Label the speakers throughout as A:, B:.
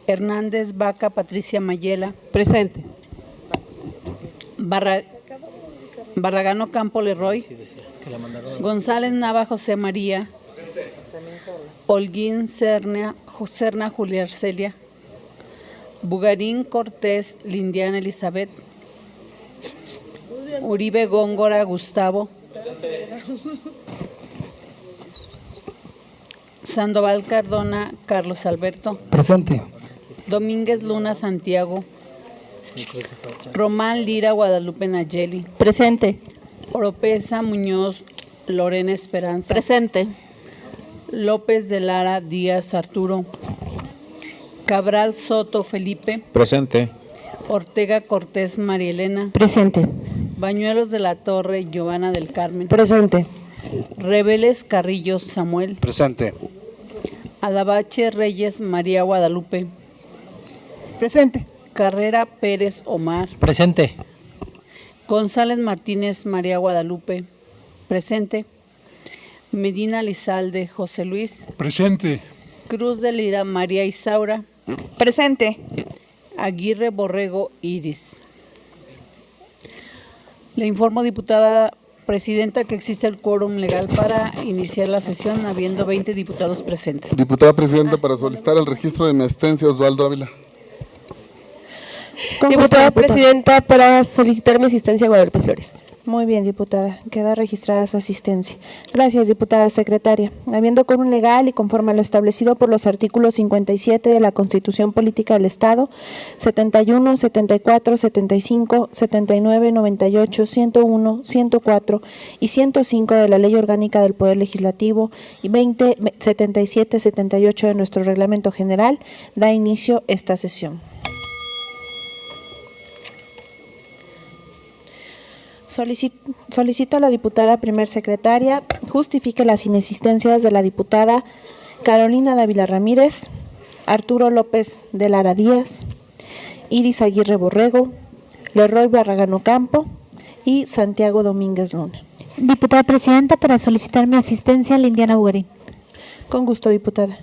A: Hernández Vaca Patricia Mayela.
B: Presente.
A: Barragán Ocampo Leroy. González Nava José María. Holguín Serna Julia Arcelia. Bugarín Cortés Lindiana Elizabeth. Uribe Góngora Gustavo. Sandoval Cardona Carlos Alberto.
C: Presente.
A: Domínguez Luna Santiago. Román Lira Guadalupe Nayeli.
B: Presente.
A: Oropesa Muñoz Lorena Esperanza.
B: Presente.
A: López de Lara Díaz Arturo. Cabral Soto Felipe.
D: Presente.
A: Ortega Cortés María Elena.
B: Presente.
A: Bañuelos de la Torre Giovanna del Carmen.
B: Presente.
A: Reveles Carrillos Samuel.
E: Presente.
A: Adabache Reyes María Guadalupe.
B: Presente.
A: Carrera Pérez Omar.
C: Presente.
A: González Martínez María Guadalupe. Presente. Medina Lizalde José Luis.
F: Presente.
A: Cruz de Lira María Isaura.
B: Presente.
A: Aguirre Borrego Iris. Le informo, diputada presidenta, que existe el quórum legal para iniciar la sesión, habiendo 20 diputados presentes.
G: Diputada presidenta, para solicitar el registro de mi asistencia, Osvaldo Ávila.
B: Diputada presidenta, para solicitar mi asistencia, Guadalupe Flores.
H: Muy bien, diputada. Queda registrada su asistencia. Gracias, diputada secretaria. Habiendo quórum legal y conforme a lo establecido por los artículos 57 de la Constitución Política del Estado, 71, 74, 75, 79, 98, 101, 104 y 105 de la Ley Orgánica del Poder Legislativo y 20, 77, 78 de nuestro Reglamento General, da inicio esta sesión. Solicito a la diputada primer secretaria justifique las inexistencias de la diputada Carolina Dávila Ramírez, Arturo López de Lara Díaz, Iris Aguirre Borrego, Leroy Barragán Ocampo y Santiago Domínguez Luna.
I: Diputada presidenta, para solicitar mi asistencia, Lindiana Bugarín.
H: Con gusto, diputada.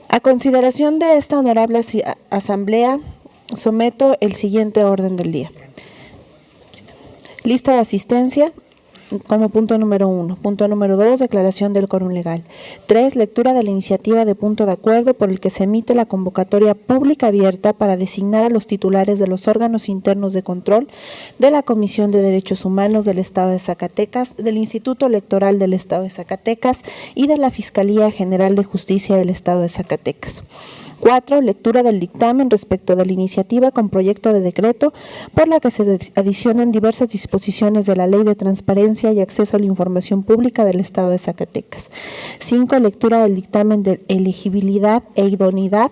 H: A consideración de esta honorable asamblea, someto el siguiente orden del día. Lista de asistencia como punto número 1. Punto número 2, declaración del quórum legal. 3, lectura de la iniciativa de punto de acuerdo por el que se emite la convocatoria pública abierta para designar a los titulares de los órganos internos de control de la Comisión de Derechos Humanos del Estado de Zacatecas, del Instituto Electoral del Estado de Zacatecas y de la Fiscalía General de Justicia del Estado de Zacatecas. 4. Lectura del dictamen respecto de la iniciativa con proyecto de decreto por la que se adicionan diversas disposiciones de la Ley de Transparencia y Acceso a la Información Pública del Estado de Zacatecas. 5. Lectura del dictamen de elegibilidad e idoneidad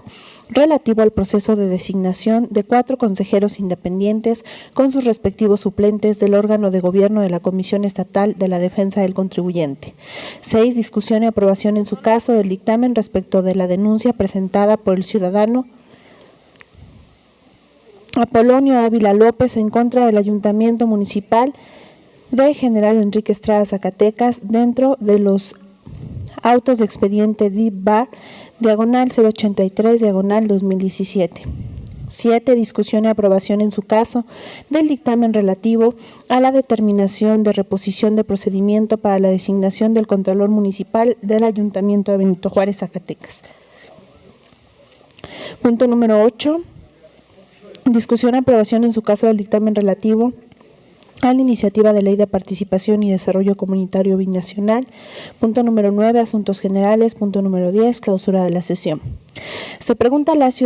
H: relativo al proceso de designación de 4 consejeros independientes con sus respectivos suplentes del órgano de gobierno de la Comisión Estatal de la Defensa del Contribuyente. 6. Discusión y aprobación en su caso del dictamen respecto de la denuncia presentada por el ciudadano Apolonio Ávila López en contra del Ayuntamiento Municipal de General Enrique Estrada Zacatecas dentro de los autos de expediente DIV-BAR diagonal 083 diagonal 2017. 7. Discusión y aprobación en su caso del dictamen relativo a la determinación de reposición de procedimiento para la designación del Contralor Municipal del Ayuntamiento de Benito Juárez, Zacatecas. Punto número 8. Discusión y aprobación en su caso del dictamen relativo a la iniciativa de ley de participación y desarrollo comunitario binacional. Punto número 9, asuntos generales. Punto número 10, clausura de la sesión. Se pregunta a las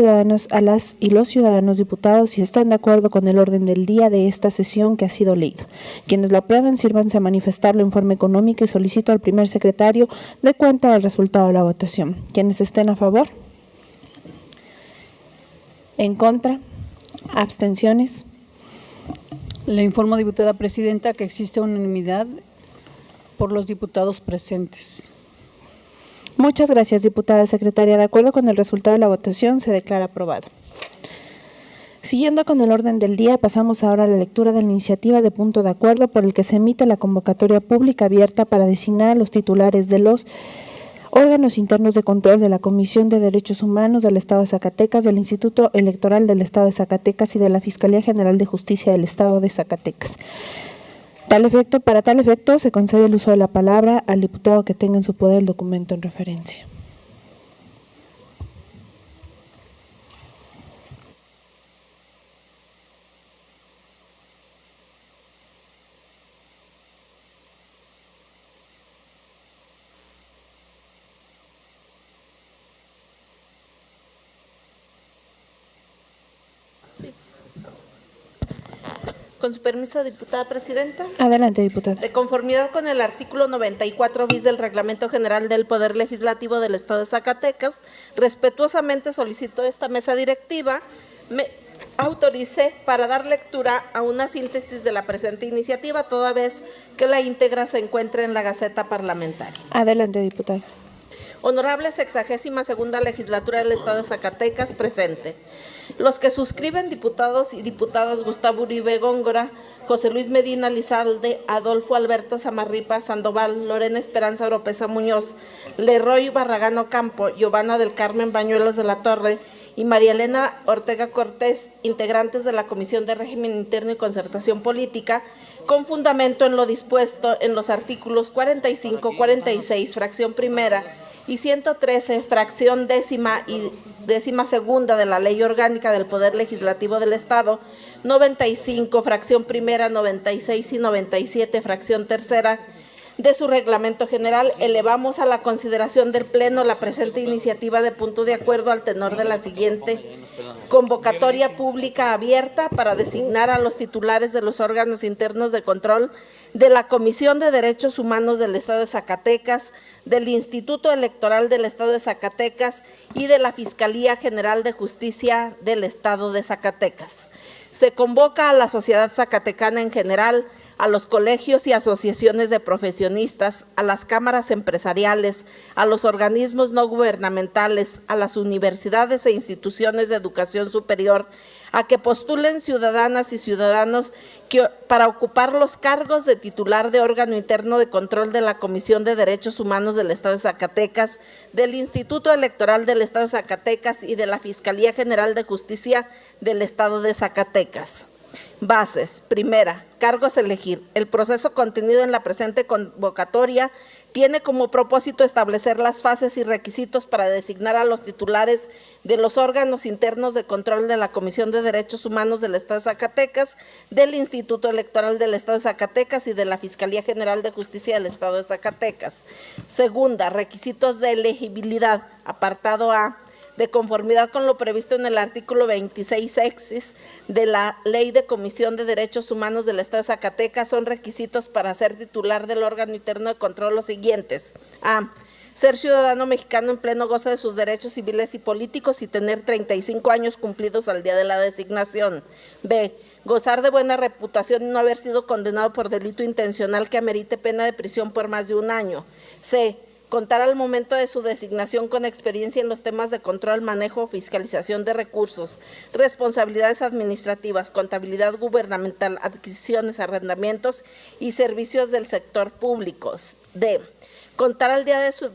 H: y los ciudadanos diputados si están de acuerdo con el orden del día de esta sesión que ha sido leído. Quienes lo aprueben, sírvanse a manifestarlo en forma económica y solicito al primer secretario de cuenta del resultado de la votación. Quienes estén a favor, en contra, abstenciones.
A: Le informo, diputada presidenta, que existe unanimidad por los diputados presentes.
H: Muchas gracias, diputada secretaria. De acuerdo con el resultado de la votación, se declara aprobado. Siguiendo con el orden del día, pasamos ahora a la lectura de la iniciativa de punto de acuerdo por el que se emite la convocatoria pública abierta para designar a los titulares de los órganos internos de control de la Comisión de Derechos Humanos del Estado de Zacatecas, del Instituto Electoral del Estado de Zacatecas y de la Fiscalía General de Justicia del Estado de Zacatecas. Para tal efecto, se concede el uso de la palabra al diputado que tenga en su poder el documento en referencia.
C: Con su permiso, diputada presidenta.
H: Adelante, diputada.
C: De conformidad con el artículo 94 bis del Reglamento General del Poder Legislativo del Estado de Zacatecas, respetuosamente solicito esta mesa directiva me autorice para dar lectura a una síntesis de la presente iniciativa, toda vez que la íntegra se encuentra en la Gaceta Parlamentaria.
H: Adelante, diputada.
C: Honorable 62ª Legislatura del Estado de Zacatecas, presente. Los que suscriben diputados y diputadas Gustavo Uribe Góngora, José Luis Medina Lizalde, Adolfo Alberto Zamarripa Sandoval, Lorena Esperanza Oropesa Muñoz, Leroy Barragán Ocampo, Giovanna del Carmen Bañuelos de la Torre y María Elena Ortega Cortés, integrantes de la Comisión de Régimen Interno y Concertación Política, con fundamento en lo dispuesto en los artículos 45, 46, fracción primera, y 113, fracción décima y décima segunda de la Ley Orgánica del Poder Legislativo del Estado, 95, fracción primera, 96 y 97, fracción tercera de su reglamento general, elevamos a la consideración del Pleno la presente iniciativa de punto de acuerdo al tenor de la siguiente convocatoria pública abierta para designar a los titulares de los órganos internos de control de la Comisión de Derechos Humanos del Estado de Zacatecas, del Instituto Electoral del Estado de Zacatecas y de la Fiscalía General de Justicia del Estado de Zacatecas. Se convoca a la sociedad zacatecana en general, a los colegios y asociaciones de profesionistas, a las cámaras empresariales, a los organismos no gubernamentales, a las universidades e instituciones de educación superior, a que postulen ciudadanas y ciudadanos para ocupar los cargos de titular de órgano interno de control de la Comisión de Derechos Humanos del Estado de Zacatecas, del Instituto Electoral del Estado de Zacatecas y de la Fiscalía General de Justicia del Estado de Zacatecas. Bases. Primera, cargos a elegir. El proceso contenido en la presente convocatoria tiene como propósito establecer las fases y requisitos para designar a los titulares de los órganos internos de control de la Comisión de Derechos Humanos del Estado de Zacatecas, del Instituto Electoral del Estado de Zacatecas y de la Fiscalía General de Justicia del Estado de Zacatecas. Segunda, requisitos de elegibilidad. Apartado A. De conformidad con lo previsto en el artículo 26 exis de la Ley de Comisión de Derechos Humanos del Estado de Zacatecas, son requisitos para ser titular del órgano interno de control los siguientes. A. Ser ciudadano mexicano en pleno goce de sus derechos civiles y políticos y tener 35 años cumplidos al día de la designación. B. Gozar de buena reputación y no haber sido condenado por delito intencional que amerite pena de prisión por más de un año. C. Contar al momento de su designación con experiencia en los temas de control, manejo, fiscalización de recursos, responsabilidades administrativas, contabilidad gubernamental, adquisiciones, arrendamientos y servicios del sector público. D. Contar al día de su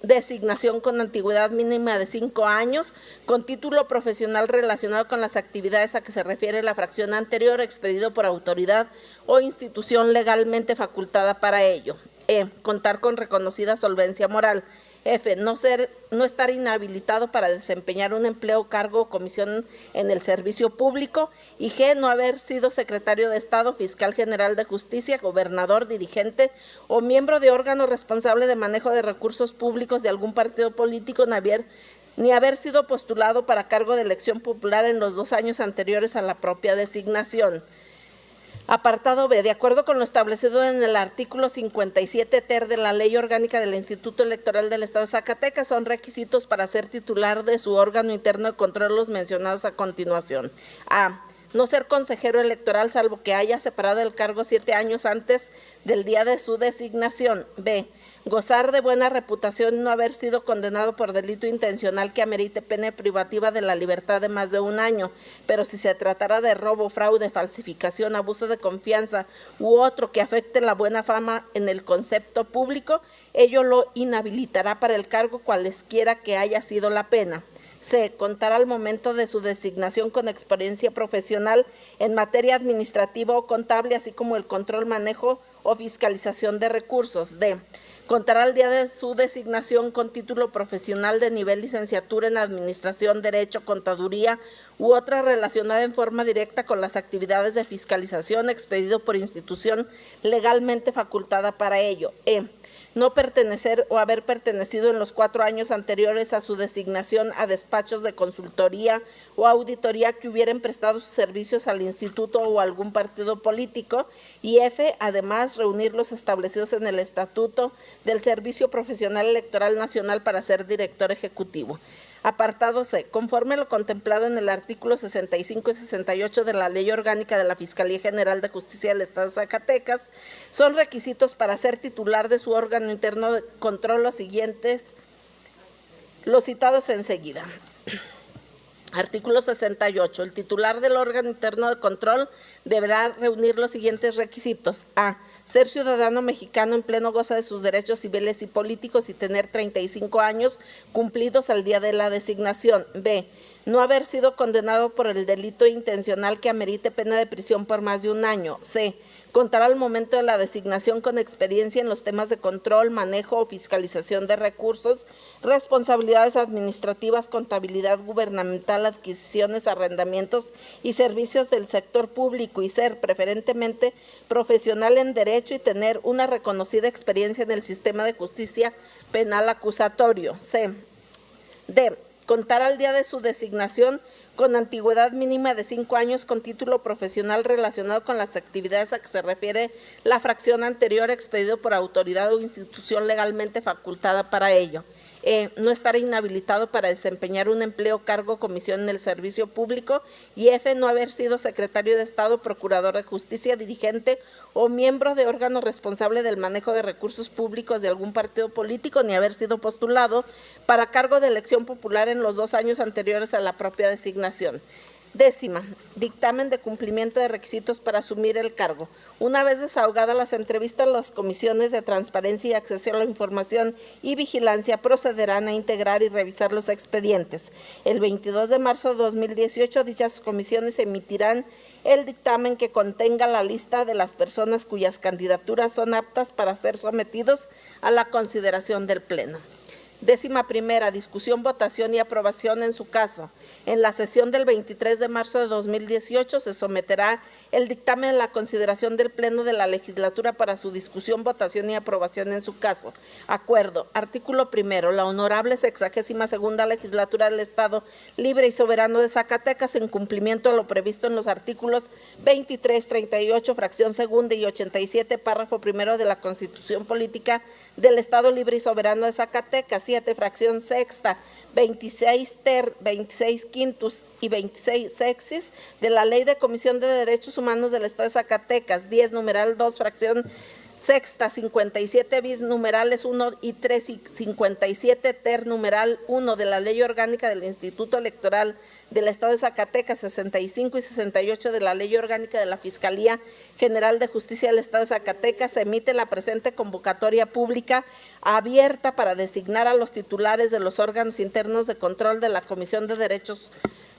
C: designación con antigüedad mínima de 5 años, con título profesional relacionado con las actividades a que se refiere la fracción anterior, expedido por autoridad o institución legalmente facultada para ello. E. Contar con reconocida solvencia moral. F. No estar inhabilitado para desempeñar un empleo, cargo o comisión en el servicio público. Y G. No haber sido secretario de Estado, fiscal general de justicia, gobernador, dirigente o miembro de órgano responsable de manejo de recursos públicos de algún partido político, ni haber sido postulado para cargo de elección popular en los 2 años anteriores a la propia designación. Apartado B. De acuerdo con lo establecido en el artículo 57 ter de la Ley Orgánica del Instituto Electoral del Estado de Zacatecas, son requisitos para ser titular de su órgano interno de control los mencionados a continuación. A. No ser consejero electoral salvo que haya separado el cargo 7 años antes del día de su designación. B. gozar de buena reputación y no haber sido condenado por delito intencional que amerite pena privativa de la libertad de más de 1 año, pero si se tratara de robo, fraude, falsificación, abuso de confianza u otro que afecte la buena fama en el concepto público, ello lo inhabilitará para el cargo cualesquiera que haya sido la pena. C. Contar al momento de su designación con experiencia profesional en materia administrativa o contable, así como el control, manejo o fiscalización de recursos. D. Contará al día de su designación con título profesional de nivel licenciatura en Administración, Derecho, Contaduría u otra relacionada en forma directa con las actividades de fiscalización expedido por institución legalmente facultada para ello. E. No pertenecer o haber pertenecido en los 4 años anteriores a su designación a despachos de consultoría o auditoría que hubieran prestado sus servicios al instituto o algún partido político. Y F, además, reunir los establecidos en el Estatuto del Servicio Profesional Electoral Nacional para ser director ejecutivo. Apartado C. Conforme a lo contemplado en el artículo 65 y 68 de la Ley Orgánica de la Fiscalía General de Justicia del Estado de Zacatecas, son requisitos para ser titular de su órgano interno de control los siguientes, los citados enseguida. Artículo 68. El titular del órgano interno de control deberá reunir los siguientes requisitos. A. Ser ciudadano mexicano en pleno gozo de sus derechos civiles y políticos y tener 35 años cumplidos al día de la designación. B. No haber sido condenado por el delito intencional que amerite pena de prisión por más de 1 año. C. Contar al momento de la designación con experiencia en los temas de control, manejo o fiscalización de recursos, responsabilidades administrativas, contabilidad gubernamental, adquisiciones, arrendamientos y servicios del sector público y ser preferentemente profesional en derecho y tener una reconocida experiencia en el sistema de justicia penal acusatorio. C. D. Contar al día de su designación con antigüedad mínima de 5 años con título profesional relacionado con las actividades a que se refiere la fracción anterior expedido por autoridad o institución legalmente facultada para ello. No estar inhabilitado para desempeñar un empleo, cargo o comisión en el servicio público. Y F. No haber sido secretario de Estado, procurador de justicia, dirigente o miembro de órgano responsable del manejo de recursos públicos de algún partido político, ni haber sido postulado para cargo de elección popular en los 2 años anteriores a la propia designación. 10ª, dictamen de cumplimiento de requisitos para asumir el cargo. Una vez desahogadas las entrevistas, las comisiones de transparencia y acceso a la información y vigilancia procederán a integrar y revisar los expedientes. El 22 de marzo de 2018, dichas comisiones emitirán el dictamen que contenga la lista de las personas cuyas candidaturas son aptas para ser sometidos a la consideración del Pleno. 11ª, discusión, votación y aprobación en su caso. En la sesión del 23 de marzo de 2018 se someterá el dictamen a la consideración del Pleno de la Legislatura para su discusión, votación y aprobación en su caso. Acuerdo. Artículo 1. La Honorable 62ª Legislatura del Estado Libre y Soberano de Zacatecas, en cumplimiento de lo previsto en los artículos 23, 38, fracción segunda y 87, párrafo primero de la Constitución Política del Estado Libre y Soberano de Zacatecas. 7, fracción sexta, 26 ter, 26 quintus y 26 sexis de la Ley de Comisión de Derechos Humanos del Estado de Zacatecas. 10, numeral 2, fracción sexta, 57 bis, numerales 1 y 3 y 57 ter, numeral 1 de la Ley Orgánica del Instituto Electoral del Estado de Zacatecas, 65 y 68 de la Ley Orgánica de la Fiscalía General de Justicia del Estado de Zacatecas, se emite la presente convocatoria pública abierta para designar a los titulares de los órganos internos de control de la Comisión de Derechos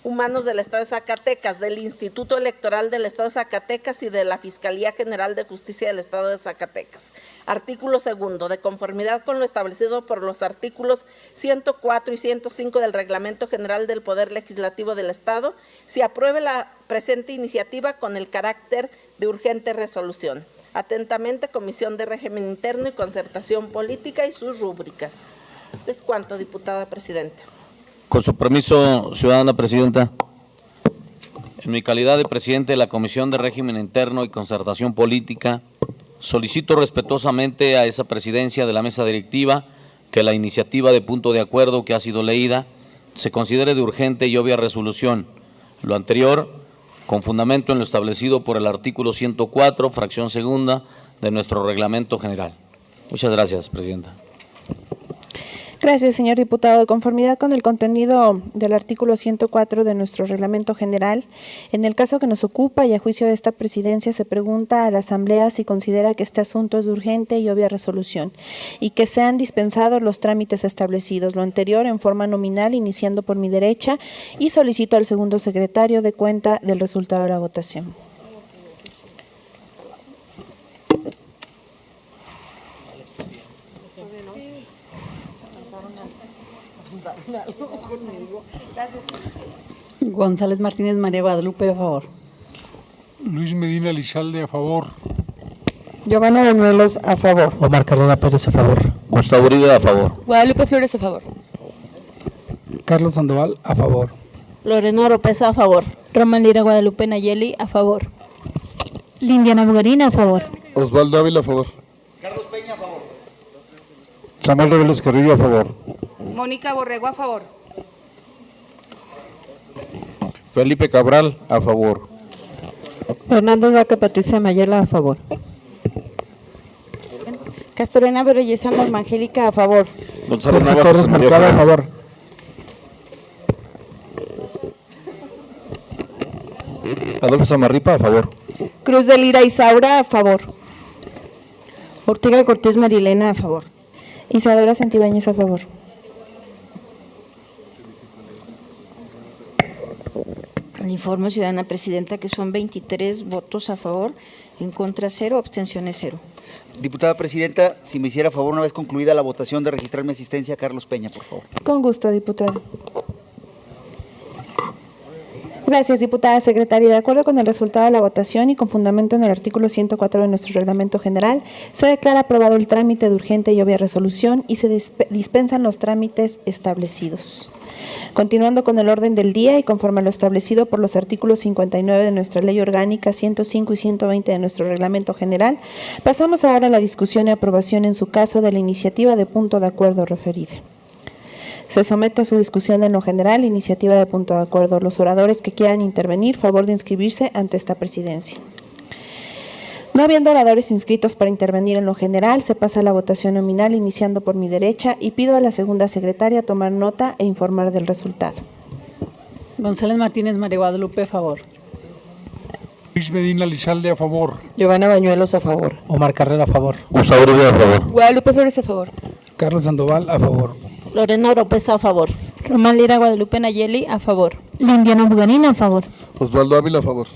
C: Humanos del Estado de Zacatecas, del Instituto Electoral del Estado de Zacatecas y de la Fiscalía General de Justicia del Estado de Zacatecas. Artículo 2. De conformidad con lo establecido por los artículos 104 y 105 del Reglamento General del Poder Legislativo del Estado, se apruebe la presente iniciativa con el carácter de urgente resolución. Atentamente, Comisión de Régimen Interno y Concertación Política y sus rúbricas. ¿Es cuánto, diputada presidenta?
D: Con su permiso, ciudadana presidenta, en mi calidad de presidente de la Comisión de Régimen Interno y Concertación Política, solicito respetuosamente a esa presidencia de la mesa directiva que la iniciativa de punto de acuerdo que ha sido leída se considere de urgente y obvia resolución. Lo anterior, con fundamento en lo establecido por el artículo 104, fracción segunda de nuestro reglamento general. Muchas gracias, presidenta.
H: Gracias, señor diputado. De conformidad con el contenido del artículo 104 de nuestro reglamento general, en el caso que nos ocupa y a juicio de esta presidencia, se pregunta a la Asamblea si considera que este asunto es de urgente y obvia resolución y que sean dispensados los trámites establecidos. Lo anterior en forma nominal, iniciando por mi derecha, y solicito al segundo secretario de cuenta del resultado de la votación.
A: González Martínez María Guadalupe, a favor.
E: Luis Medina Lizalde, a favor.
F: Giovanna Bañuelos, a favor.
J: Omar Carrera Pérez, a favor.
D: Gustavo Uribe, a favor.
B: Guadalupe Flores, a favor.
J: Carlos Sandoval, a favor.
C: Lorena Oropesa, a favor.
I: Román Lira Guadalupe Nayeli, a favor. Lindiana Bugarina, a favor.
G: Osvaldo Ávila, a favor.
J: Samuel Reveles Carrillo, a favor.
K: Mónica Borrego, a favor.
J: Felipe Cabral, a favor.
F: Fernando Vaca Patricia Mayela, a favor. Castorena Belleza Norma Angélica, a favor.
D: Gonzalo
J: Jorge
D: Nava,
J: Torres
D: José María
J: Mercado, a
D: Ferrer.
J: favor. Adolfo Zamarripa, a favor.
F: Cruz de Lira Isaura, a favor. Ortega Cortés Marilena, a favor.
H: Isadora Santibáñez, a favor.
F: Le informo, ciudadana presidenta, que son 23 votos a favor, en contra 0, abstenciones 0.
L: Diputada presidenta, si me hiciera favor, una vez concluida la votación, de registrar mi asistencia a Carlos Peña, por favor.
H: Con gusto, diputado. Gracias, diputada secretaria. De acuerdo con el resultado de la votación y con fundamento en el artículo 104 de nuestro reglamento general, se declara aprobado el trámite de urgente y obvia resolución y se dispensan los trámites establecidos. Continuando con el orden del día y conforme a lo establecido por los artículos 59 de nuestra Ley Orgánica, 105 y 120 de nuestro Reglamento General, pasamos ahora a la discusión y aprobación en su caso de la iniciativa de punto de acuerdo referida. Se somete a su discusión en lo general, iniciativa de punto de acuerdo. Los oradores que quieran intervenir, favor de inscribirse ante esta presidencia. No habiendo oradores inscritos para intervenir en lo general, se pasa a la votación nominal, iniciando por mi derecha, y pido a la segunda secretaria tomar nota e informar del resultado.
A: González Martínez María Guadalupe, a favor.
E: Luis Medina Lizalde, a favor.
F: Giovanna Bañuelos, a favor.
J: Omar Carrera, a favor.
D: Gustavo Uribe, a favor.
B: Guadalupe Flores, a favor.
J: Carlos Sandoval, a favor.
C: Lorena Oropesa, a favor.
I: Román Lira Guadalupe Nayeli, a favor. Lindiana Bugarina, a favor.
G: Osvaldo Ávila, a favor.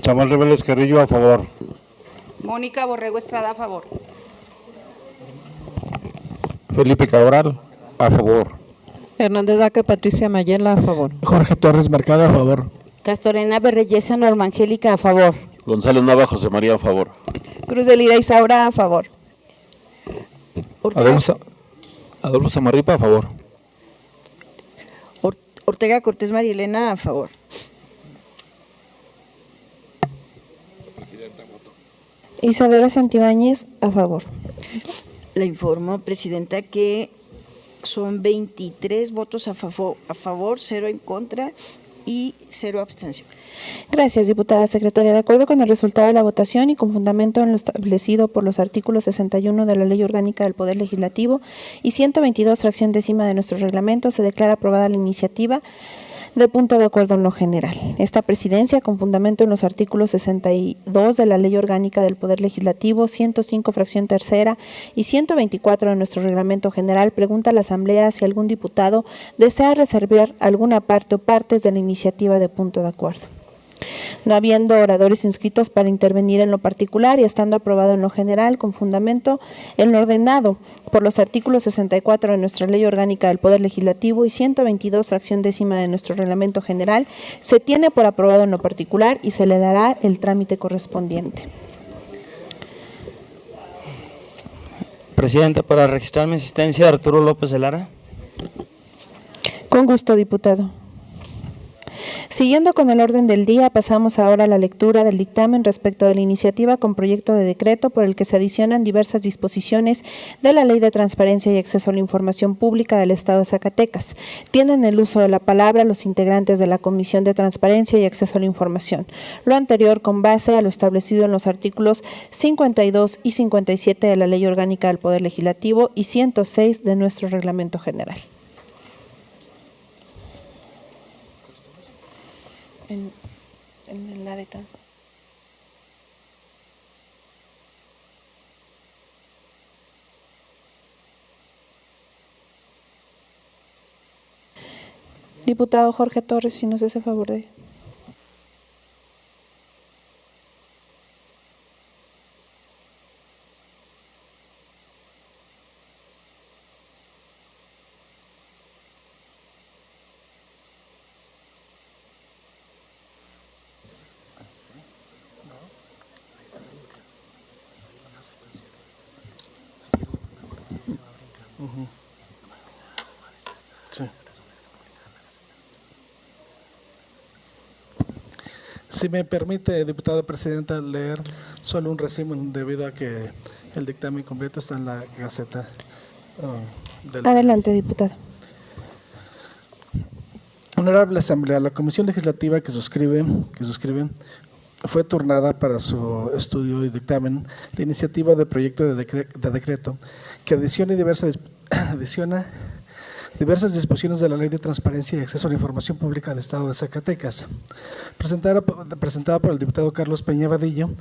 J: Samuel Reveles Carrillo, a favor.
K: Mónica Borrego Estrada, a favor.
J: Felipe Cabral, a favor.
F: Hernández Vaca Patricia Mayela, a favor.
J: Jorge Torres Mercado, a favor.
F: Castorena Belleza Norma Angélica, a favor.
D: Gonzalo Nava, José María, a favor.
F: Cruz de Lira Isaura, a favor.
J: Adolfo Zamarripa, a favor.
F: Ortega Cortés Marilena, a favor.
H: Isadora Santibáñez, a favor.
F: Le informo, presidenta, que son 23 votos a favor, 0 en contra y 0 abstención.
H: Gracias, diputada secretaria. De acuerdo con el resultado de la votación y con fundamento en lo establecido por los artículos 61 de la Ley Orgánica del Poder Legislativo y 122, fracción décima de nuestro reglamento, se declara aprobada la iniciativa de punto de acuerdo en lo general. Esta presidencia, con fundamento en los artículos 62 de la Ley Orgánica del Poder Legislativo, 105, fracción tercera y 124 de nuestro reglamento general, pregunta a la Asamblea si algún diputado desea reservar alguna parte o partes de la iniciativa de punto de acuerdo. No habiendo oradores inscritos para intervenir en lo particular y estando aprobado en lo general con fundamento en lo ordenado por los artículos 64 de nuestra Ley Orgánica del Poder Legislativo y 122, fracción décima de nuestro Reglamento General, se tiene por aprobado en lo particular y se le dará el trámite correspondiente.
M: Presidenta, para registrar mi asistencia, Arturo López de Lara.
H: Con gusto, diputado. Siguiendo con el orden del día, pasamos ahora a la lectura del dictamen respecto de la iniciativa con proyecto de decreto por el que se adicionan diversas disposiciones de la Ley de Transparencia y Acceso a la Información Pública del Estado de Zacatecas. Tienen el uso de la palabra los integrantes de la Comisión de Transparencia y Acceso a la Información. Lo anterior con base a lo establecido en los artículos 52 y 57 de la Ley Orgánica del Poder Legislativo y 106 de nuestro Reglamento General. En la de transparencia. Diputado Jorge Torres, si nos hace favor de...
N: Si me permite, diputada presidenta, leer solo un resumen debido a que el dictamen completo está en la Gaceta.
H: Adelante, diputado.
N: Honorable Asamblea, la Comisión Legislativa que suscribe fue turnada para su estudio y dictamen la iniciativa de proyecto de decreto que adiciona diversas disposiciones de la Ley de Transparencia y Acceso a la Información Pública del Estado de Zacatecas, presentada por el diputado Carlos Peña Vadillo,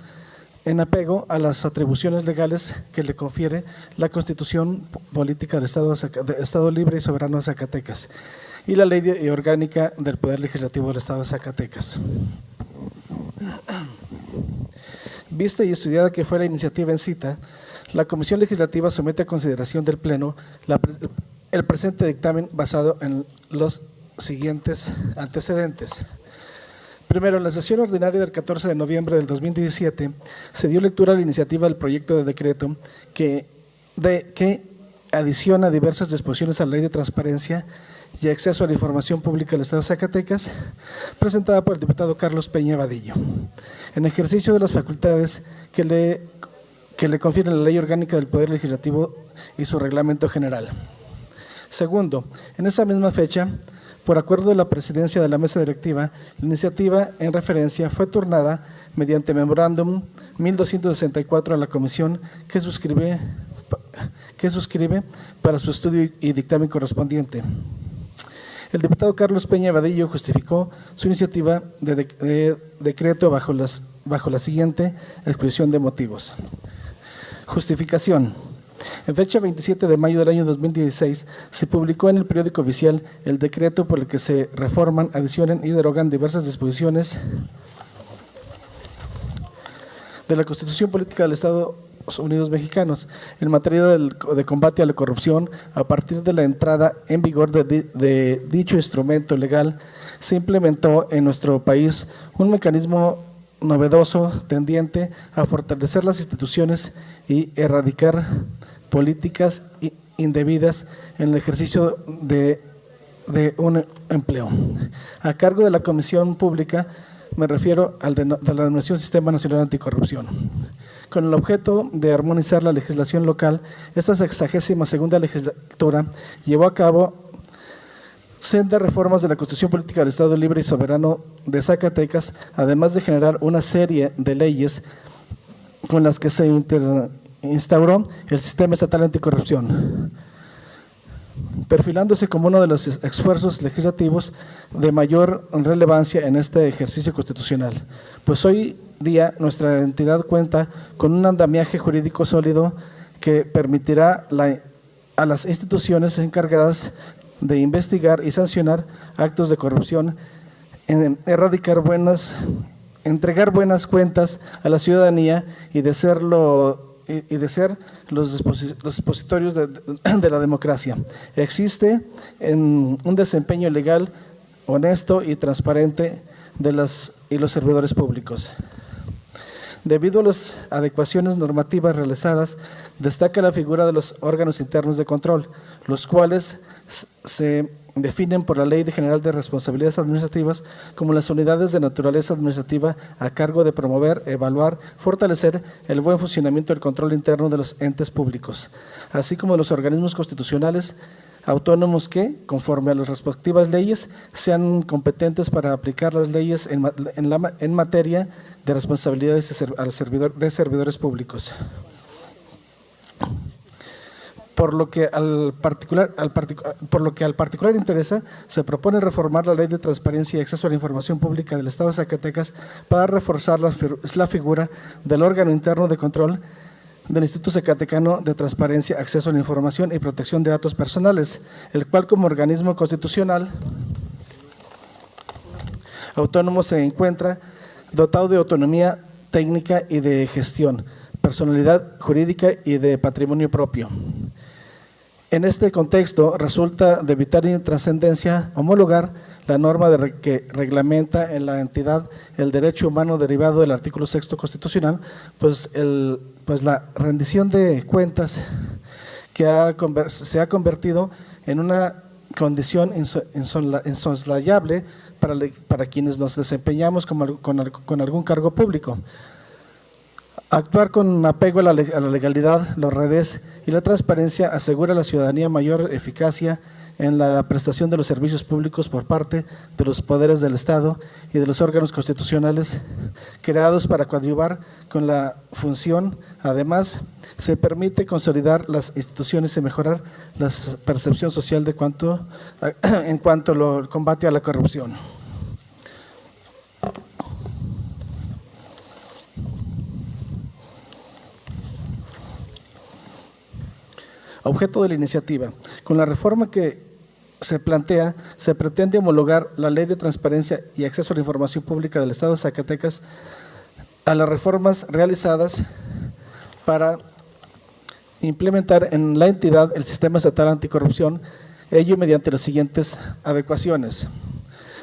N: en apego a las atribuciones legales que le confiere la Constitución Política del Estado Libre y Soberano de Zacatecas y la Ley Orgánica del Poder Legislativo del Estado de Zacatecas. Vista y estudiada que fue la iniciativa en cita, la Comisión Legislativa somete a consideración del Pleno el presente dictamen basado en los siguientes antecedentes. Primero, en la sesión ordinaria del 14 de noviembre del 2017 se dio lectura a la iniciativa del proyecto de decreto que adiciona diversas disposiciones a la Ley de Transparencia y Acceso a la Información Pública del Estado de Zacatecas, presentada por el diputado Carlos Peña Vadillo, en ejercicio de las facultades que le confiere la Ley Orgánica del Poder Legislativo y su Reglamento General. Segundo, en esa misma fecha, por acuerdo de la presidencia de la mesa directiva, la iniciativa en referencia fue turnada mediante memorándum 1264 a la comisión que suscribe para su estudio y dictamen correspondiente. El diputado Carlos Peña Vadillo justificó su iniciativa de decreto bajo la siguiente exposición de motivos. Justificación. En fecha 27 de mayo del año 2016, se publicó en el periódico oficial el decreto por el que se reforman, adicionan y derogan diversas disposiciones de la Constitución Política del Estado Unidos Mexicanos en materia de combate a la corrupción. A partir de la entrada en vigor de dicho instrumento legal, se implementó en nuestro país un mecanismo novedoso tendiente a fortalecer las instituciones y erradicar políticas indebidas en el ejercicio de un empleo. A cargo de la Comisión Pública me refiero a la denominación Sistema Nacional Anticorrupción. Con el objeto de armonizar la legislación local, esta 62ª legislatura llevó a cabo sendas reformas de la Constitución Política del Estado Libre y Soberano de Zacatecas, además de generar una serie de leyes con las que se instauró el Sistema Estatal Anticorrupción, perfilándose como uno de los esfuerzos legislativos de mayor relevancia en este ejercicio constitucional, pues hoy día nuestra entidad cuenta con un andamiaje jurídico sólido que permitirá a las instituciones encargadas de investigar y sancionar actos de corrupción, entregar buenas cuentas a la ciudadanía y de ser los dispositorios de la democracia. Existe un desempeño legal, honesto y transparente de los servidores públicos. Debido a las adecuaciones normativas realizadas, destaca la figura de los órganos internos de control, los cuales se definen por la Ley General de Responsabilidades Administrativas como las unidades de naturaleza administrativa a cargo de promover, evaluar, fortalecer el buen funcionamiento del control interno de los entes públicos, así como los organismos constitucionales autónomos que, conforme a las respectivas leyes, sean competentes para aplicar las leyes en materia de responsabilidades de servidores públicos. Por lo que al particular interesa, se propone reformar la Ley de Transparencia y Acceso a la Información Pública del Estado de Zacatecas para reforzar la figura del órgano interno de control del Instituto Zacatecano de Transparencia, Acceso a la Información y Protección de Datos Personales, el cual como organismo constitucional autónomo se encuentra dotado de autonomía técnica y de gestión, personalidad jurídica y de patrimonio propio. En este contexto, resulta de vital trascendencia homologar la norma que reglamenta en la entidad el derecho humano derivado del artículo 6º constitucional, pues la rendición de cuentas que se ha convertido en una condición insoslayable para quienes nos desempeñamos con algún cargo público. Actuar con apego a la legalidad, la honradez y la transparencia asegura a la ciudadanía mayor eficacia en la prestación de los servicios públicos por parte de los poderes del Estado y de los órganos constitucionales creados para coadyuvar con la función. Además, se permite consolidar las instituciones y mejorar la percepción social en cuanto al combate a la corrupción. Objeto de la iniciativa. Con la reforma que se plantea, se pretende homologar la Ley de Transparencia y Acceso a la Información Pública del Estado de Zacatecas a las reformas realizadas para implementar en la entidad el Sistema Estatal Anticorrupción, ello mediante las siguientes adecuaciones.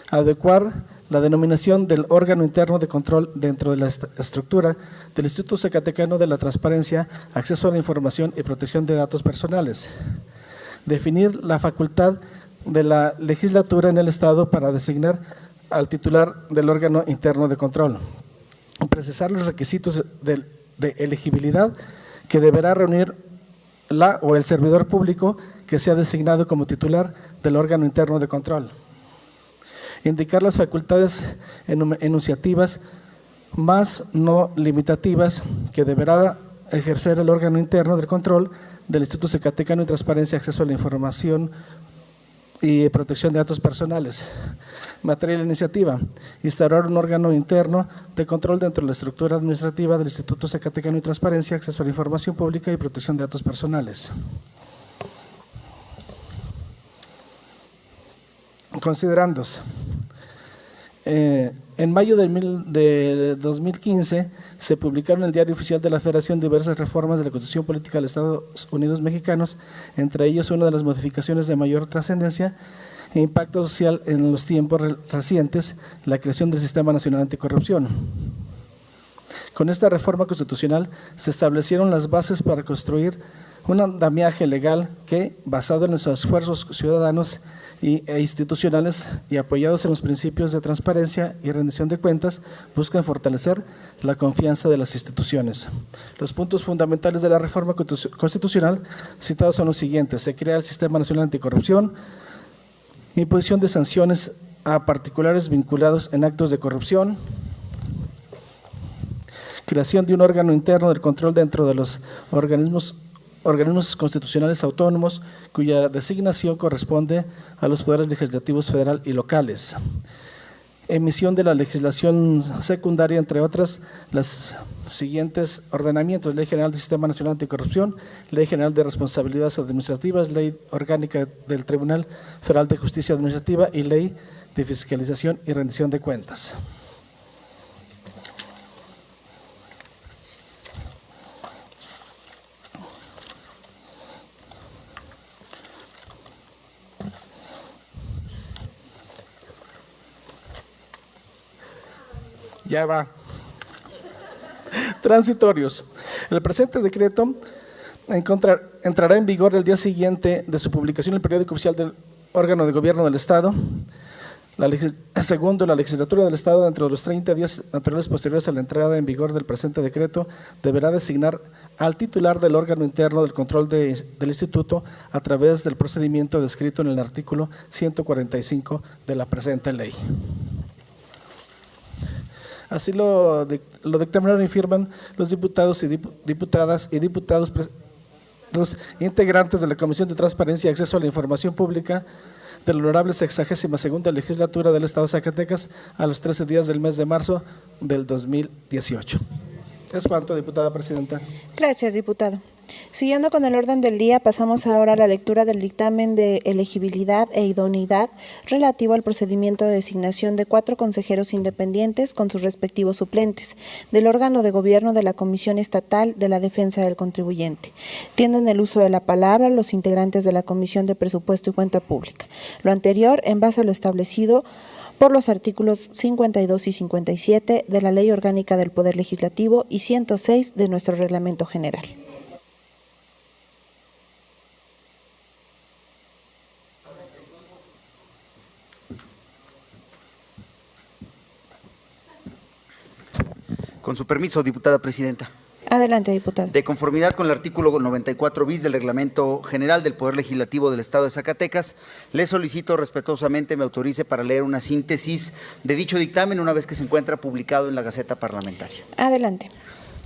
N: Adecuar la denominación del órgano interno de control dentro de la estructura del Instituto Zacatecano de la Transparencia, Acceso a la Información y Protección de Datos Personales. Definir la facultad de la legislatura en el Estado para designar al titular del órgano interno de control. Precisar los requisitos de elegibilidad que deberá reunir la o el servidor público que sea designado como titular del órgano interno de control. Indicar las facultades enunciativas más no limitativas que deberá ejercer el órgano interno de control del Instituto Zacatecano de Transparencia, Acceso a la Información y Protección de Datos Personales. Materia de la iniciativa: instaurar un órgano interno de control dentro de la estructura administrativa del Instituto Zacatecano de Transparencia, Acceso a la Información Pública y Protección de Datos Personales. Considerandos. En mayo de 2015 se publicaron en el Diario Oficial de la Federación diversas reformas de la Constitución Política de los Estados Unidos Mexicanos, entre ellos una de las modificaciones de mayor trascendencia e impacto social en los tiempos recientes, la creación del Sistema Nacional Anticorrupción. Con esta reforma constitucional se establecieron las bases para construir un andamiaje legal que, basado en los esfuerzos ciudadanos e institucionales y apoyados en los principios de transparencia y rendición de cuentas, buscan fortalecer la confianza de las instituciones. Los puntos fundamentales de la reforma constitucional citados son los siguientes: se crea el Sistema Nacional Anticorrupción, imposición de sanciones a particulares vinculados en actos de corrupción, creación de un órgano interno del control dentro de los organismos constitucionales autónomos cuya designación corresponde a los poderes legislativos federal y locales. Emisión de la legislación secundaria, entre otras, las siguientes ordenamientos: Ley General del Sistema Nacional Anticorrupción, Ley General de Responsabilidades Administrativas, Ley Orgánica del Tribunal Federal de Justicia Administrativa y Ley de Fiscalización y Rendición de Cuentas. Ya va. Transitorios. El presente decreto entrará en vigor el día siguiente de su publicación en el periódico oficial órgano de gobierno del Estado. Segundo, la legislatura del Estado, dentro de los 30 días naturales posteriores a la entrada en vigor del presente decreto, deberá designar al titular del órgano interno del control del Instituto a través del procedimiento descrito en el artículo 145 de la presente ley. Así lo dictaminaron y firman los diputados y diputadas y diputados los integrantes de la Comisión de Transparencia y Acceso a la Información Pública de la Honorable 62ª Legislatura del Estado de Zacatecas a los 13 días del mes de marzo del 2018. Es cuanto, diputada presidenta.
H: Gracias, diputado. Siguiendo con el orden del día, pasamos ahora a la lectura del dictamen de elegibilidad e idoneidad relativo al procedimiento de designación de 4 consejeros independientes con sus respectivos suplentes del órgano de gobierno de la Comisión Estatal de la Defensa del Contribuyente. Tienen el uso de la palabra los integrantes de la Comisión de Presupuesto y Cuenta Pública. Lo anterior en base a lo establecido por los artículos 52 y 57 de la Ley Orgánica del Poder Legislativo y 106 de nuestro Reglamento General.
L: Con su permiso, diputada presidenta.
H: Adelante, diputado.
L: De conformidad con el artículo 94 bis del Reglamento General del Poder Legislativo del Estado de Zacatecas, le solicito respetuosamente me autorice para leer una síntesis de dicho dictamen una vez que se encuentra publicado en la Gaceta Parlamentaria.
H: Adelante.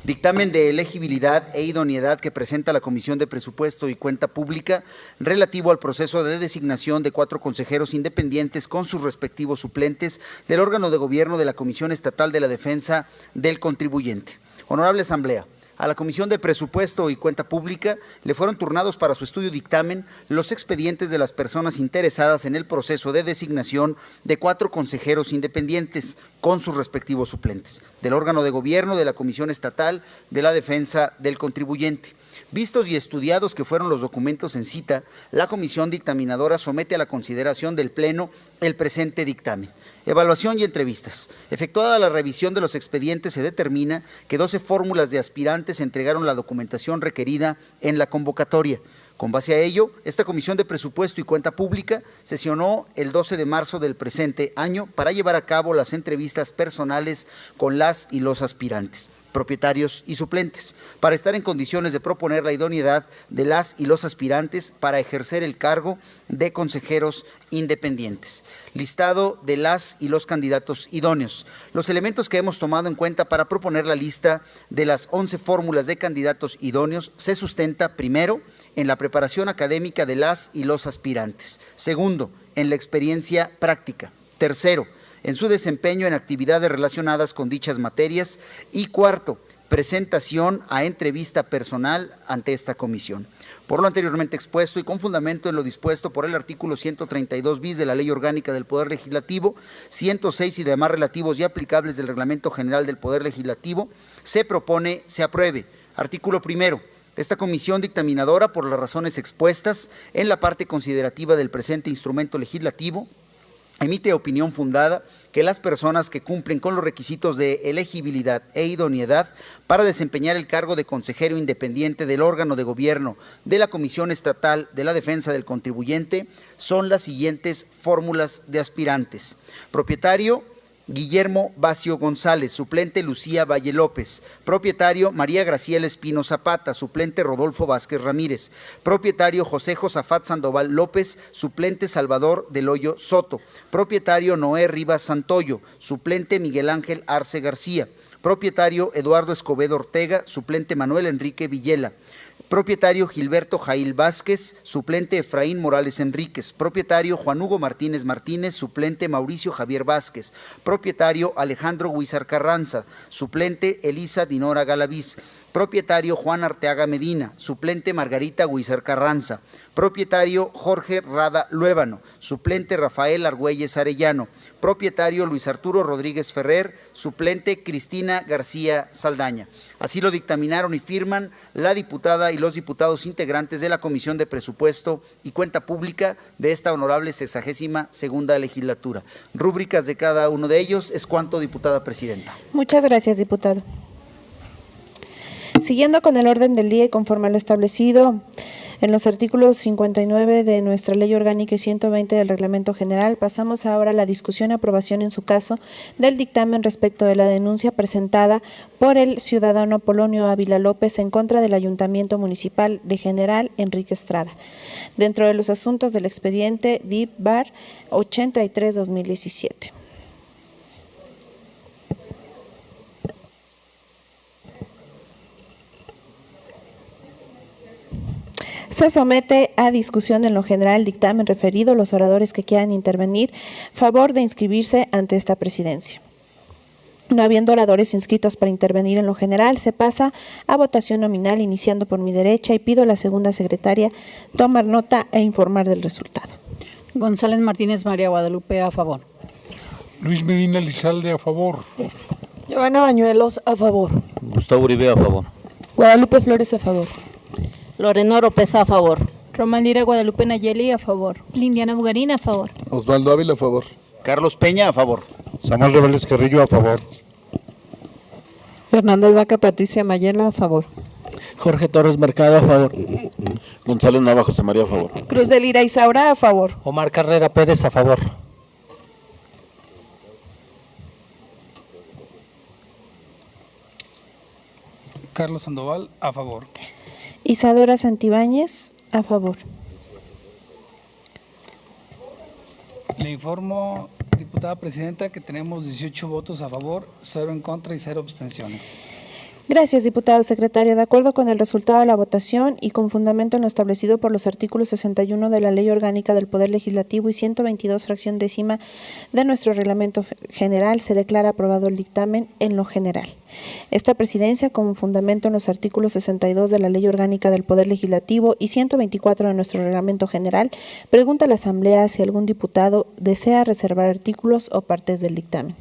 L: Dictamen de elegibilidad e idoneidad que presenta la Comisión de Presupuesto y Cuenta Pública relativo al proceso de designación de 4 consejeros independientes con sus respectivos suplentes del órgano de gobierno de la Comisión Estatal de la Defensa del Contribuyente. Honorable Asamblea, a la Comisión de Presupuesto y Cuenta Pública le fueron turnados para su estudio y dictamen los expedientes de las personas interesadas en el proceso de designación de 4 consejeros independientes con sus respectivos suplentes del órgano de gobierno de la Comisión Estatal de la Defensa del Contribuyente. Vistos y estudiados que fueron los documentos en cita, la Comisión Dictaminadora somete a la consideración del Pleno el presente dictamen. Evaluación y entrevistas. Efectuada la revisión de los expedientes, se determina que 12 fórmulas de aspirantes entregaron la documentación requerida en la convocatoria. Con base a ello, esta Comisión de Presupuesto y Cuenta Pública sesionó el 12 de marzo del presente año para llevar a cabo las entrevistas personales con las y los aspirantes, propietarios y suplentes, para estar en condiciones de proponer la idoneidad de las y los aspirantes para ejercer el cargo de consejeros independientes. Listado de las y los candidatos idóneos. Los elementos que hemos tomado en cuenta para proponer la lista de las 11 fórmulas de candidatos idóneos se sustenta, primero, en la preparación académica de las y los aspirantes. Segundo, en la experiencia práctica. Tercero, en su desempeño en actividades relacionadas con dichas materias. Y cuarto, presentación a entrevista personal ante esta comisión. Por lo anteriormente expuesto y con fundamento en lo dispuesto por el artículo 132 bis de la Ley Orgánica del Poder Legislativo, 106 y demás relativos y aplicables del Reglamento General del Poder Legislativo, se propone se apruebe. Artículo primero. Esta comisión dictaminadora, por las razones expuestas en la parte considerativa del presente instrumento legislativo, emite opinión fundada que las personas que cumplen con los requisitos de elegibilidad e idoneidad para desempeñar el cargo de consejero independiente del órgano de gobierno de la Comisión Estatal de la Defensa del Contribuyente son las siguientes fórmulas de aspirantes. Propietario: Guillermo Bacio González, suplente Lucía Valle López, propietario María Graciela Espino Zapata, suplente Rodolfo Vázquez Ramírez, propietario José Josafat Sandoval López, suplente Salvador del Hoyo Soto, propietario Noé Rivas Santoyo, suplente Miguel Ángel Arce García, propietario Eduardo Escobedo Ortega, suplente Manuel Enrique Villela, propietario Gilberto Jail Vázquez, suplente Efraín Morales Enríquez, propietario Juan Hugo Martínez Martínez, suplente Mauricio Javier Vázquez, propietario Alejandro Huizar Carranza, suplente Elisa Dinora Galaviz, propietario Juan Arteaga Medina, suplente Margarita Huizar Carranza, propietario Jorge Rada Luébano, suplente Rafael Argüelles Arellano, propietario Luis Arturo Rodríguez Ferrer, suplente Cristina García Saldaña. Así lo dictaminaron y firman la diputada y los diputados integrantes de la Comisión de Presupuesto y Cuenta Pública de esta honorable 62ª legislatura. Rúbricas de cada uno de ellos es cuanto, diputada presidenta.
H: Muchas gracias, diputado. Siguiendo con el orden del día y conforme a lo establecido En los artículos 59 de nuestra Ley Orgánica y 120 del Reglamento General, pasamos ahora a la discusión y aprobación en su caso del dictamen respecto de la denuncia presentada por el ciudadano Apolonio Ávila López en contra del Ayuntamiento Municipal de General Enrique Estrada, dentro de los asuntos del expediente DIP-BAR 83-2017. Se somete a discusión en lo general el dictamen referido. Los oradores que quieran intervenir, favor de inscribirse ante esta presidencia. No habiendo oradores inscritos para intervenir en lo general, se pasa a votación nominal, iniciando por mi derecha, y pido a la segunda secretaria tomar nota e informar del resultado.
A: González Martínez María Guadalupe, a favor.
E: Luis Medina Lizalde, a favor.
B: Giovanna Bañuelos, a favor.
D: Gustavo Uribe, a favor.
B: Guadalupe Flores, a favor.
C: Lorena Oropesa, a favor.
I: Román Lira Guadalupe Nayeli, a favor.
K: Lindiana Bugarín, a favor.
G: Osvaldo Ávila, a favor.
L: Carlos Peña, a favor.
J: Samuel Reveles Carrillo, a favor.
B: Fernando Vaca Patricia Mayela, a favor.
N: Jorge Torres Mercado, a favor.
J: González Nava José María, a favor.
B: Cruz de Lira Isaura, a favor.
N: Omar Carrera Pérez, a favor.
E: Carlos Sandoval, a favor.
H: Isadora Santibáñez, a favor.
E: Le informo, diputada presidenta, que tenemos 18 votos a favor, 0 en contra y 0 abstenciones.
H: Gracias, diputado secretario. De acuerdo con el resultado de la votación y con fundamento en lo establecido por los artículos 61 de la Ley Orgánica del Poder Legislativo y 122, fracción décima de nuestro Reglamento General, se declara aprobado el dictamen en lo general. Esta presidencia, con fundamento en los artículos 62 de la Ley Orgánica del Poder Legislativo y 124 de nuestro Reglamento General, pregunta a la Asamblea si algún diputado desea reservar artículos o partes del dictamen.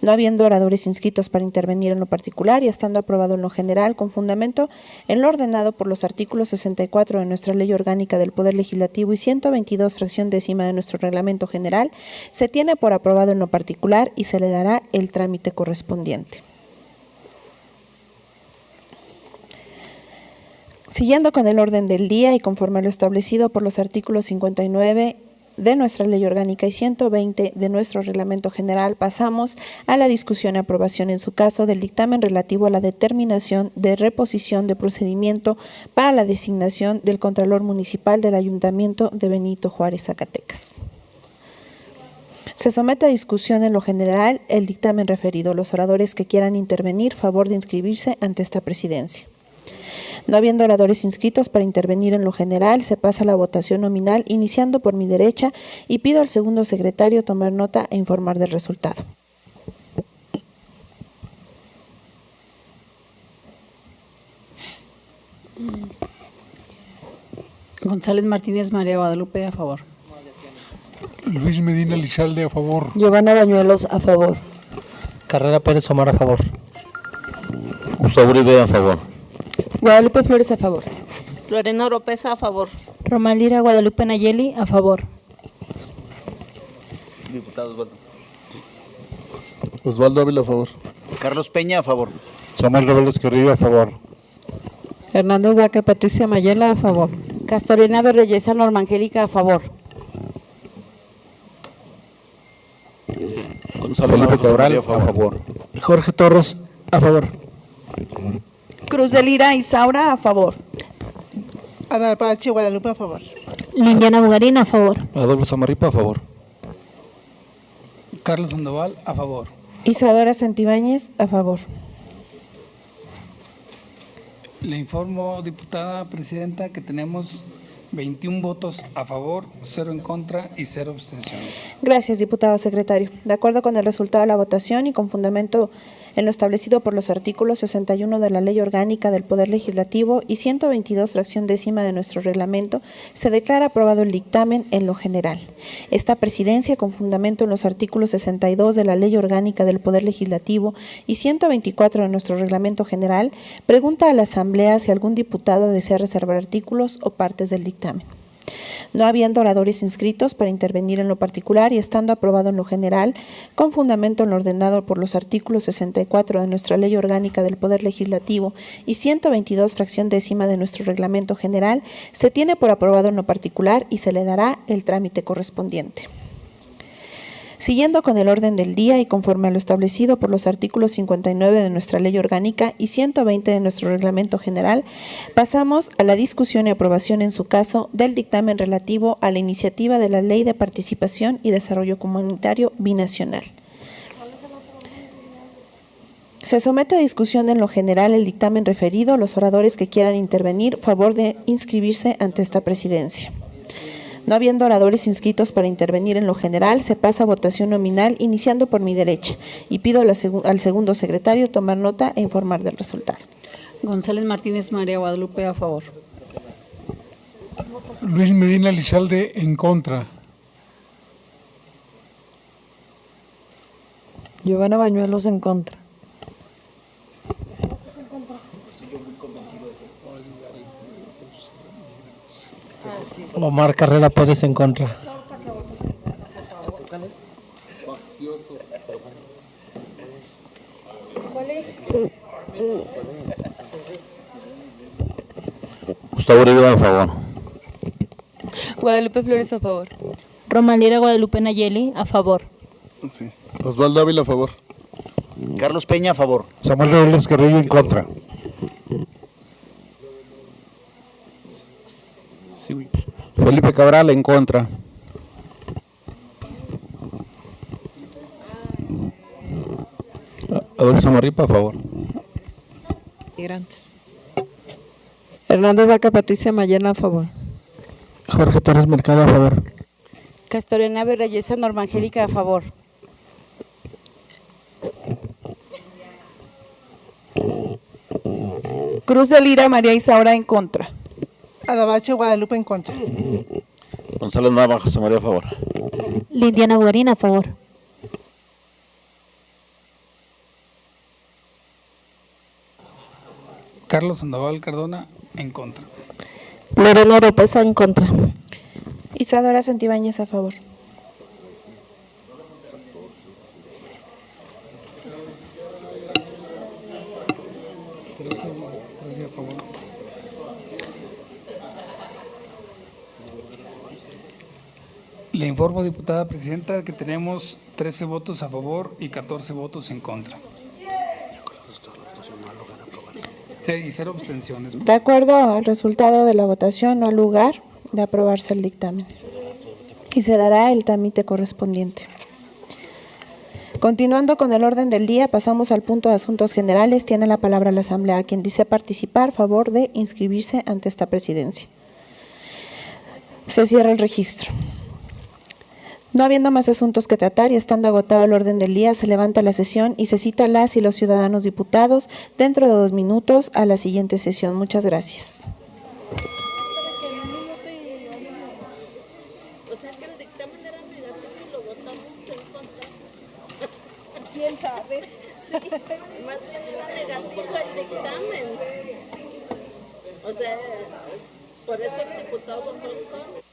H: No habiendo oradores inscritos para intervenir en lo particular y estando aprobado en lo general, con fundamento en lo ordenado por los artículos 64 de nuestra Ley Orgánica del Poder Legislativo y 122, fracción décima de nuestro Reglamento General, se tiene por aprobado en lo particular y se le dará el trámite correspondiente. Siguiendo con el orden del día y conforme a lo establecido por los artículos 59 de nuestra Ley Orgánica y 120 de nuestro Reglamento General, pasamos a la discusión y aprobación en su caso del dictamen relativo a la determinación de reposición de procedimiento para la designación del Contralor Municipal del Ayuntamiento de Benito Juárez, Zacatecas. Se somete a discusión en lo general el dictamen referido. Los oradores que quieran intervenir, favor de inscribirse ante esta presidencia. No habiendo oradores inscritos para intervenir en lo general, se pasa a la votación nominal, iniciando por mi derecha, y pido al segundo secretario tomar nota e informar del resultado.
A: González Martínez María Guadalupe, a favor.
E: Luis Medina Lizalde, a favor.
B: Giovanna Bañuelos, a favor.
N: Carrera Pérez Omar, a favor.
D: Gustavo Uribe, a favor.
B: Guadalupe Flores, a favor.
C: Lorena Oropesa, a favor.
I: Román Lira Guadalupe Nayeli, a favor.
D: Diputado Osvaldo.
G: Osvaldo Ávila, a favor.
L: Carlos Peña, a favor.
J: Samuel Reveles Carrillo, a favor.
B: Fernando Vaca Patricia Mayela, a favor. Castorena de Reyesa Norma Angélica, a favor.
J: Felipe Cabral, a favor.
N: Jorge Torres, a favor.
B: Cruz de Lira Isaura, a favor.
F: Adalpache Guadalupe, a favor.
I: Lindiana Bugarín, a favor.
J: Adolfo Samarripa, a favor.
E: Carlos Sandoval, a favor.
H: Isadora Santibáñez, a favor.
E: Le informo, diputada presidenta, que tenemos 21 votos a favor, 0 en contra y 0 abstenciones.
H: Gracias, diputado secretario. De acuerdo con el resultado de la votación y con fundamento en lo establecido por los artículos 61 de la Ley Orgánica del Poder Legislativo y 122, fracción décima de nuestro reglamento, se declara aprobado el dictamen en lo general. Esta presidencia, con fundamento en los artículos 62 de la Ley Orgánica del Poder Legislativo y 124 de nuestro reglamento general, pregunta a la Asamblea si algún diputado desea reservar artículos o partes del dictamen. No habiendo oradores inscritos para intervenir en lo particular y estando aprobado en lo general, con fundamento en lo ordenado por los artículos 64 de nuestra Ley Orgánica del Poder Legislativo y 122, fracción décima de nuestro Reglamento General, se tiene por aprobado en lo particular y se le dará el trámite correspondiente. Siguiendo con el orden del día y conforme a lo establecido por los artículos 59 de nuestra Ley Orgánica y 120 de nuestro Reglamento General, pasamos a la discusión y aprobación en su caso del dictamen relativo a la iniciativa de la Ley de Participación y Desarrollo Comunitario Binacional. Se somete a discusión en lo general el dictamen referido. Los oradores que quieran intervenir, favor de inscribirse ante esta presidencia. No habiendo oradores inscritos para intervenir en lo general, se pasa a votación nominal, iniciando por mi derecha, y pido al segundo secretario tomar nota e informar del resultado.
A: González Martínez María Guadalupe, a favor.
E: Luis Medina Lizalde, en contra.
B: Giovanna Bañuelos, en contra.
N: Omar Carrera Pérez, en contra.
J: Gustavo Uribe, a favor.
I: Guadalupe Flores, a favor. Romalira Guadalupe Nayeli, a favor.
G: Sí. Osvaldo Ávila, a favor.
L: Carlos Peña, a favor.
J: Samuel Reveles Carrillo, en contra.
O: Felipe Cabral, en contra.
J: Adolfo Samarripa, a favor.
B: Migrantes. Hernández Vaca Patricia Mayela, a favor.
N: Jorge Torres Mercado, a favor.
K: Castorena Reyesa Norma Angélica, a favor.
F: Cruz de Lira María Isaura, en contra.
A: Adabache Guadalupe, en contra.
J: González Nava José María, a favor.
I: Lindiana Bugarina, a favor.
E: Carlos Sandoval Cardona, en contra.
B: Lorena Oropesa, en contra.
H: Isadora Santibáñez, a favor.
E: Le informo, diputada presidenta, que tenemos 13 votos a favor y 14 votos en contra. Sí, y 0 abstenciones.
H: De acuerdo al resultado de la votación, no ha lugar de aprobarse el dictamen y se dará el trámite correspondiente. Continuando con el orden del día, pasamos al punto de asuntos generales. Tiene la palabra la Asamblea. Quien dice participar, favor de inscribirse ante esta presidencia. Se cierra el registro. No habiendo más asuntos que tratar y estando agotado el orden del día, se levanta la sesión y se cita a las y los ciudadanos diputados dentro de 2 minutos a la siguiente sesión. Muchas gracias.
C: O sea que el dictamen era negativo y lo votamos en contra. ¿Quién sabe? Sí, más bien era negativo el dictamen. O sea, por eso el diputado votó en contra.